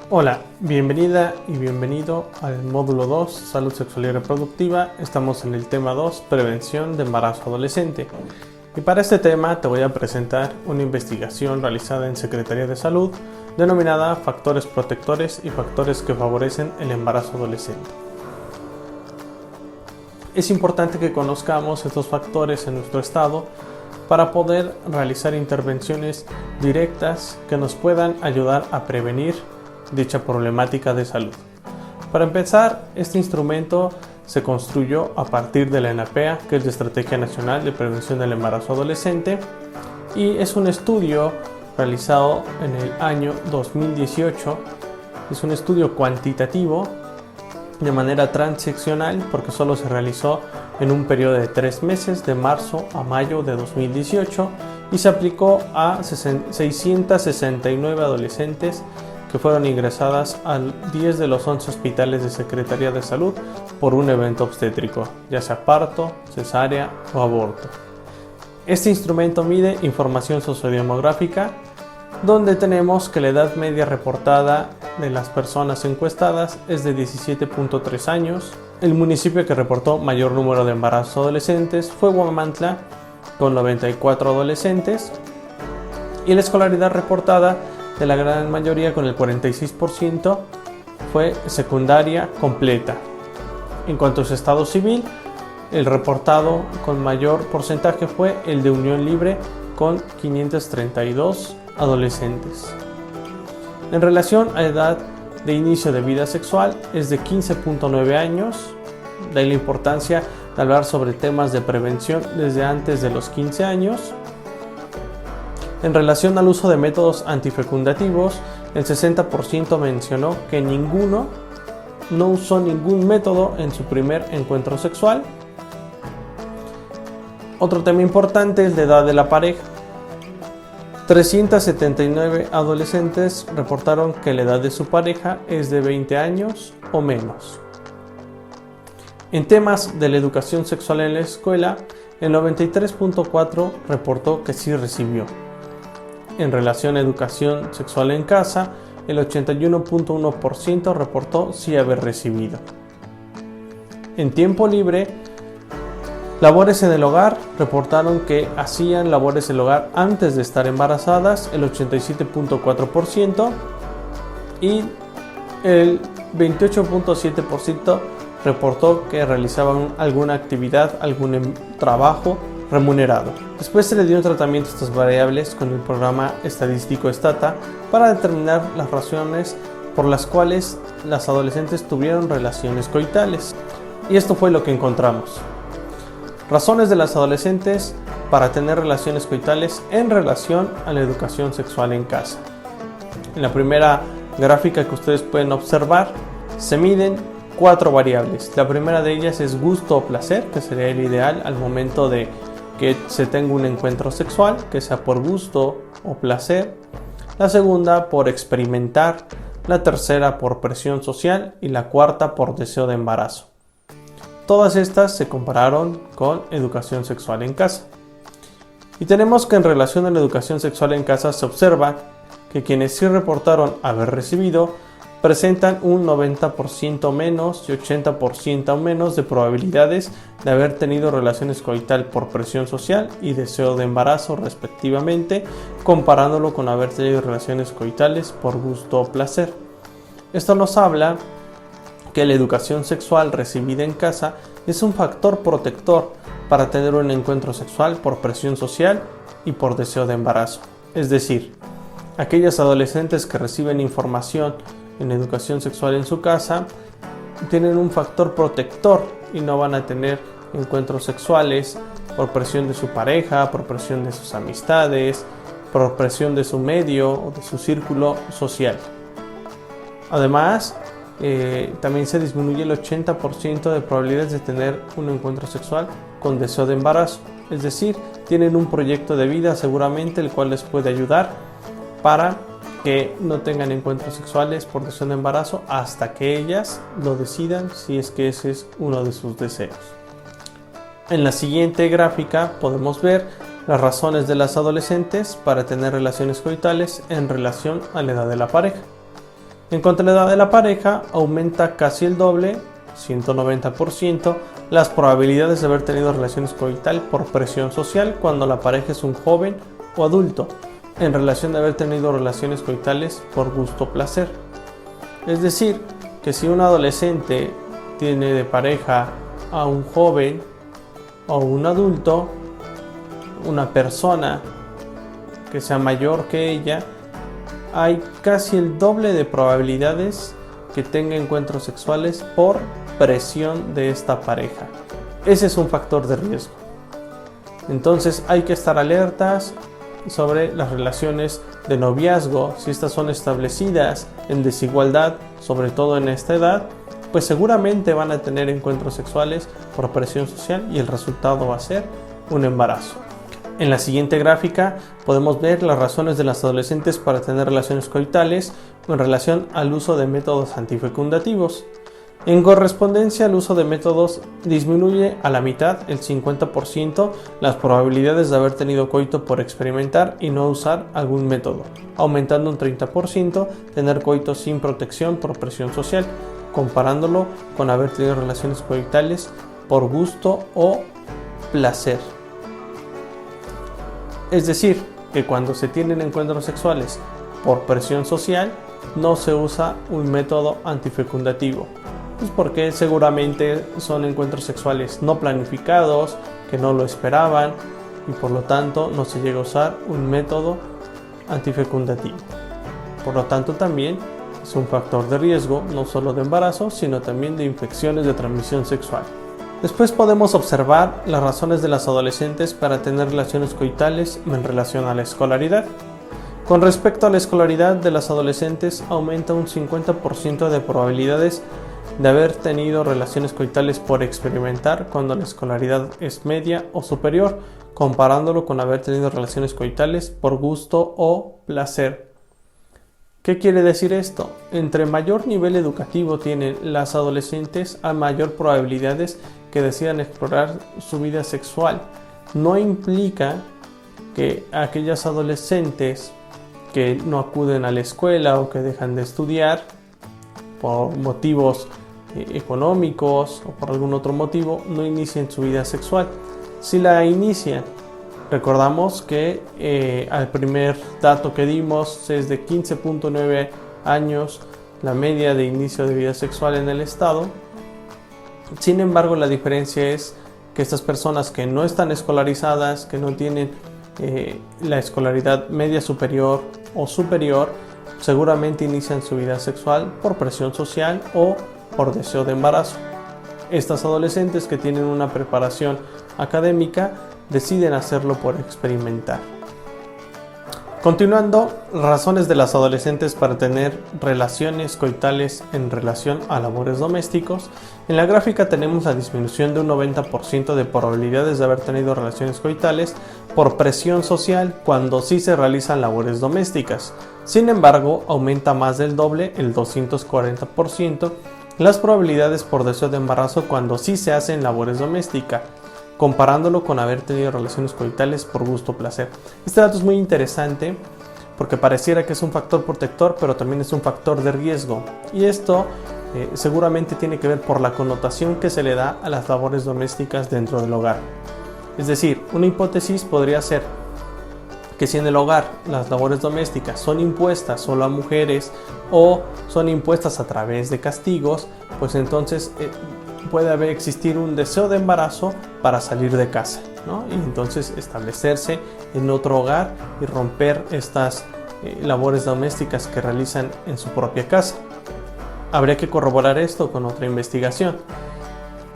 Hola, bienvenida y bienvenido al módulo 2, Salud Sexual y Reproductiva. Estamos en el tema 2, Prevención de Embarazo Adolescente. Y para este tema te voy a presentar una investigación realizada en Secretaría de Salud denominada Factores Protectores y Factores que Favorecen el Embarazo Adolescente. Es importante que conozcamos estos factores en nuestro estado para poder realizar intervenciones directas que nos puedan ayudar a prevenir dicha problemática de salud. Para empezar, este instrumento se construyó a partir de la ENAPEA, que es la Estrategia Nacional de Prevención del Embarazo Adolescente, y es un estudio realizado en el año 2018. Es un estudio cuantitativo de manera transeccional porque solo se realizó en un periodo de 3 meses, de marzo a mayo de 2018, y se aplicó a 669 adolescentes que fueron ingresadas a 10 de los 11 hospitales de Secretaría de Salud por un evento obstétrico, ya sea parto, cesárea o aborto. Este instrumento mide información sociodemográfica, donde tenemos que la edad media reportada de las personas encuestadas es de 17.3 años. El municipio que reportó mayor número de embarazos adolescentes fue Huamantla, con 94 adolescentes, y la escolaridad reportada de la gran mayoría, con el 46%, fue secundaria completa. En cuanto a su estado civil, el reportado con mayor porcentaje fue el de Unión Libre, con 532 adolescentes. En relación a edad de inicio de vida sexual, es de 15.9 años. De ahí la importancia de hablar sobre temas de prevención desde antes de los 15 años. En relación al uso de métodos antifecundativos, el 60% mencionó que no usó ningún método en su primer encuentro sexual. Otro tema importante es la edad de la pareja. 379 adolescentes reportaron que la edad de su pareja es de 20 años o menos. En temas de la educación sexual en la escuela, el 93.4% reportó que sí recibió. En relación a educación sexual en casa, el 81.1% reportó sí haber recibido. En tiempo libre, labores en el hogar, reportaron que hacían labores en el hogar antes de estar embarazadas, el 87.4%, y el 28.7% reportó que realizaban alguna actividad, algún trabajo remunerado. Después se le dio un tratamiento a estas variables con el programa estadístico Stata para determinar las razones por las cuales las adolescentes tuvieron relaciones coitales. Y esto fue lo que encontramos. Razones de las adolescentes para tener relaciones coitales en relación a la educación sexual en casa. En la primera gráfica que ustedes pueden observar, se miden 4 variables. La primera de ellas es gusto o placer, que sería el ideal al momento de que se tenga un encuentro sexual, que sea por gusto o placer. La segunda por experimentar, la tercera por presión social y la cuarta por deseo de embarazo. Todas estas se compararon con educación sexual en casa. Y tenemos que en relación a la educación sexual en casa se observa que quienes sí reportaron haber recibido presentan un 90% menos y 80% menos de probabilidades de haber tenido relaciones coital por presión social y deseo de embarazo respectivamente, comparándolo con haber tenido relaciones coitales por gusto o placer. Esto nos habla que la educación sexual recibida en casa es un factor protector para tener un encuentro sexual por presión social y por deseo de embarazo. Es decir, aquellas adolescentes que reciben información en educación sexual en su casa tienen un factor protector y no van a tener encuentros sexuales por presión de su pareja, por presión de sus amistades, por presión de su medio o de su círculo social. Además, también se disminuye el 80% de probabilidades de tener un encuentro sexual con deseo de embarazo. Es decir, tienen un proyecto de vida seguramente el cual les puede ayudar para que no tengan encuentros sexuales por deseo de embarazo hasta que ellas lo decidan, si es que ese es uno de sus deseos. En la siguiente gráfica podemos ver las razones de las adolescentes para tener relaciones coitales en relación a la edad de la pareja. En cuanto a la edad de la pareja, aumenta casi el doble, 190%, las probabilidades de haber tenido relaciones coital por presión social cuando la pareja es un joven o adulto, en relación de haber tenido relaciones coitales por gusto o placer. Es decir, que si un adolescente tiene de pareja a un joven o un adulto, una persona que sea mayor que ella, hay casi el doble de probabilidades que tenga encuentros sexuales por presión de esta pareja. Ese es un factor de riesgo. Entonces hay que estar alertas sobre las relaciones de noviazgo. Si estas son establecidas en desigualdad, sobre todo en esta edad, pues seguramente van a tener encuentros sexuales por presión social y el resultado va a ser un embarazo. En la siguiente gráfica podemos ver las razones de las adolescentes para tener relaciones coitales en relación al uso de métodos antifecundativos. En correspondencia al uso de métodos disminuye a la mitad, el 50%, las probabilidades de haber tenido coito por experimentar y no usar algún método, aumentando un 30% tener coito sin protección por presión social, comparándolo con haber tenido relaciones coitales por gusto o placer. Es decir, que cuando se tienen encuentros sexuales por presión social, no se usa un método antifecundativo. Pues porque seguramente son encuentros sexuales no planificados, que no lo esperaban y por lo tanto no se llega a usar un método antifecundativo. Por lo tanto también es un factor de riesgo no solo de embarazo, sino también de infecciones de transmisión sexual. Después podemos observar las razones de las adolescentes para tener relaciones coitales en relación a la escolaridad. Con respecto a la escolaridad de las adolescentes, aumenta un 50% de probabilidades de haber tenido relaciones coitales por experimentar cuando la escolaridad es media o superior, comparándolo con haber tenido relaciones coitales por gusto o placer. ¿Qué quiere decir esto? Entre mayor nivel educativo tienen las adolescentes, a mayor probabilidades que decidan explorar su vida sexual. No implica que aquellas adolescentes que no acuden a la escuela o que dejan de estudiar por motivos económicos o por algún otro motivo no inicien su vida sexual. Si la inician, recordamos que al primer dato que dimos es de 15.9 años la media de inicio de vida sexual en el estado. Sin embargo, la diferencia es que estas personas que no están escolarizadas, que no tienen la escolaridad media superior o superior, seguramente inician su vida sexual por presión social o por deseo de embarazo. Estas adolescentes que tienen una preparación académica deciden hacerlo por experimentar. Continuando, razones de las adolescentes para tener relaciones coitales en relación a labores domésticos. En la gráfica tenemos la disminución de un 90% de probabilidades de haber tenido relaciones coitales por presión social cuando sí se realizan labores domésticas. Sin embargo, aumenta más del doble, el 240%, las probabilidades por deseo de embarazo cuando sí se hacen labores domésticas, comparándolo con haber tenido relaciones coitales por gusto o placer. Este dato es muy interesante porque pareciera que es un factor protector, pero también es un factor de riesgo. Y esto seguramente tiene que ver por la connotación que se le da a las labores domésticas dentro del hogar. Es decir, una hipótesis podría ser que si en el hogar las labores domésticas son impuestas solo a mujeres o son impuestas a través de castigos, pues entonces puede existir un deseo de embarazo para salir de casa, ¿no? Y entonces establecerse en otro hogar y romper estas labores domésticas que realizan en su propia casa. Habría que corroborar esto con otra investigación.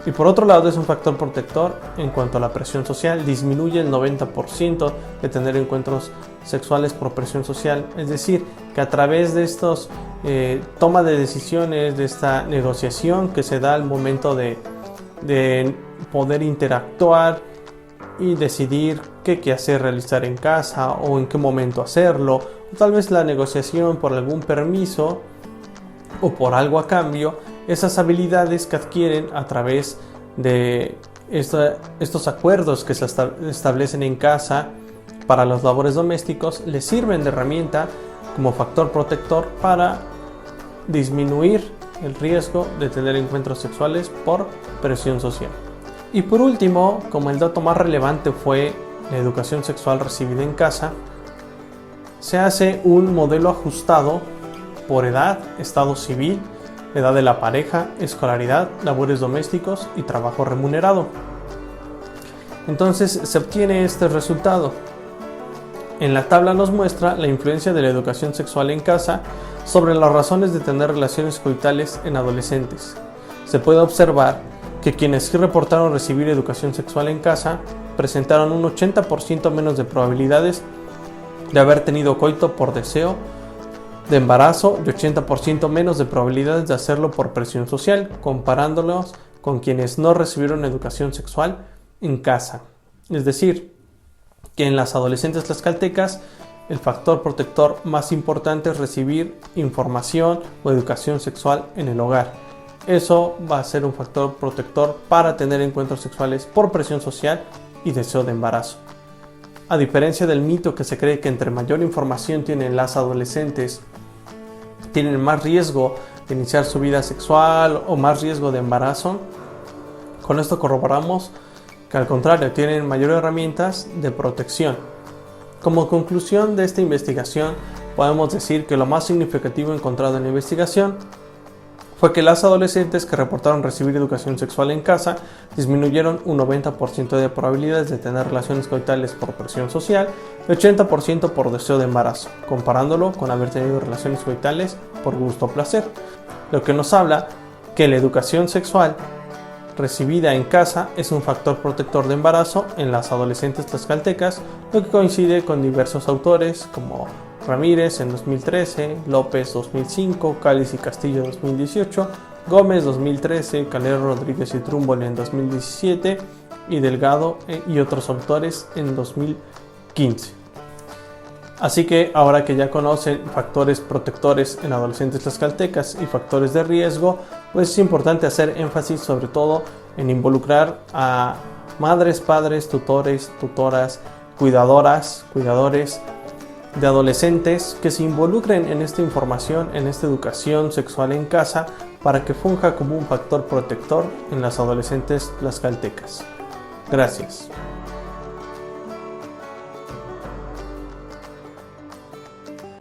Y por otro lado, es un factor protector en cuanto a la presión social. Disminuye el 90% de tener encuentros sexuales por presión social. Es decir, que a través de estos toma de decisiones, de esta negociación que se da al momento de poder interactuar y decidir qué hacer realizar en casa o en qué momento hacerlo, o tal vez la negociación por algún permiso o por algo a cambio, esas habilidades que adquieren a través de estos acuerdos que se establecen en casa para los labores domésticos les sirven de herramienta como factor protector para disminuir el riesgo de tener encuentros sexuales por presión social. Y por último, como el dato más relevante fue la educación sexual recibida en casa, se hace un modelo ajustado por edad, estado civil, edad de la pareja, escolaridad, labores domésticos y trabajo remunerado. Entonces se obtiene este resultado. En la tabla nos muestra la influencia de la educación sexual en casa sobre las razones de tener relaciones coitales en adolescentes. Se puede observar que quienes sí reportaron recibir educación sexual en casa presentaron un 80% menos de probabilidades de haber tenido coito por deseo de embarazo y 80% menos de probabilidades de hacerlo por presión social, comparándolos con quienes no recibieron educación sexual en casa. Es decir, que en las adolescentes tlaxcaltecas el factor protector más importante es recibir información o educación sexual en el hogar. Eso va a ser un factor protector para tener encuentros sexuales por presión social y deseo de embarazo. A diferencia del mito que se cree que entre mayor información tienen las adolescentes, tienen más riesgo de iniciar su vida sexual o más riesgo de embarazo, con esto corroboramos que al contrario tienen mayores herramientas de protección. Como conclusión de esta investigación, podemos decir que lo más significativo encontrado en la investigación fue que las adolescentes que reportaron recibir educación sexual en casa disminuyeron un 90% de probabilidades de tener relaciones coitales por presión social y 80% por deseo de embarazo, comparándolo con haber tenido relaciones coitales por gusto o placer, lo que nos habla que la educación sexual recibida en casa es un factor protector de embarazo en las adolescentes tlaxcaltecas, lo que coincide con diversos autores como Ramírez en 2013, López 2005, Cáliz y Castillo 2018, Gómez 2013, Calero Rodríguez y Trumbull en 2017 y Delgado y otros autores en 2015. Así que ahora que ya conocen factores protectores en adolescentes tlaxcaltecas y factores de riesgo, pues es importante hacer énfasis sobre todo en involucrar a madres, padres, tutores, tutoras, cuidadoras, cuidadores de adolescentes que se involucren en esta información, en esta educación sexual en casa, para que funja como un factor protector en las adolescentes tlaxcaltecas. Gracias.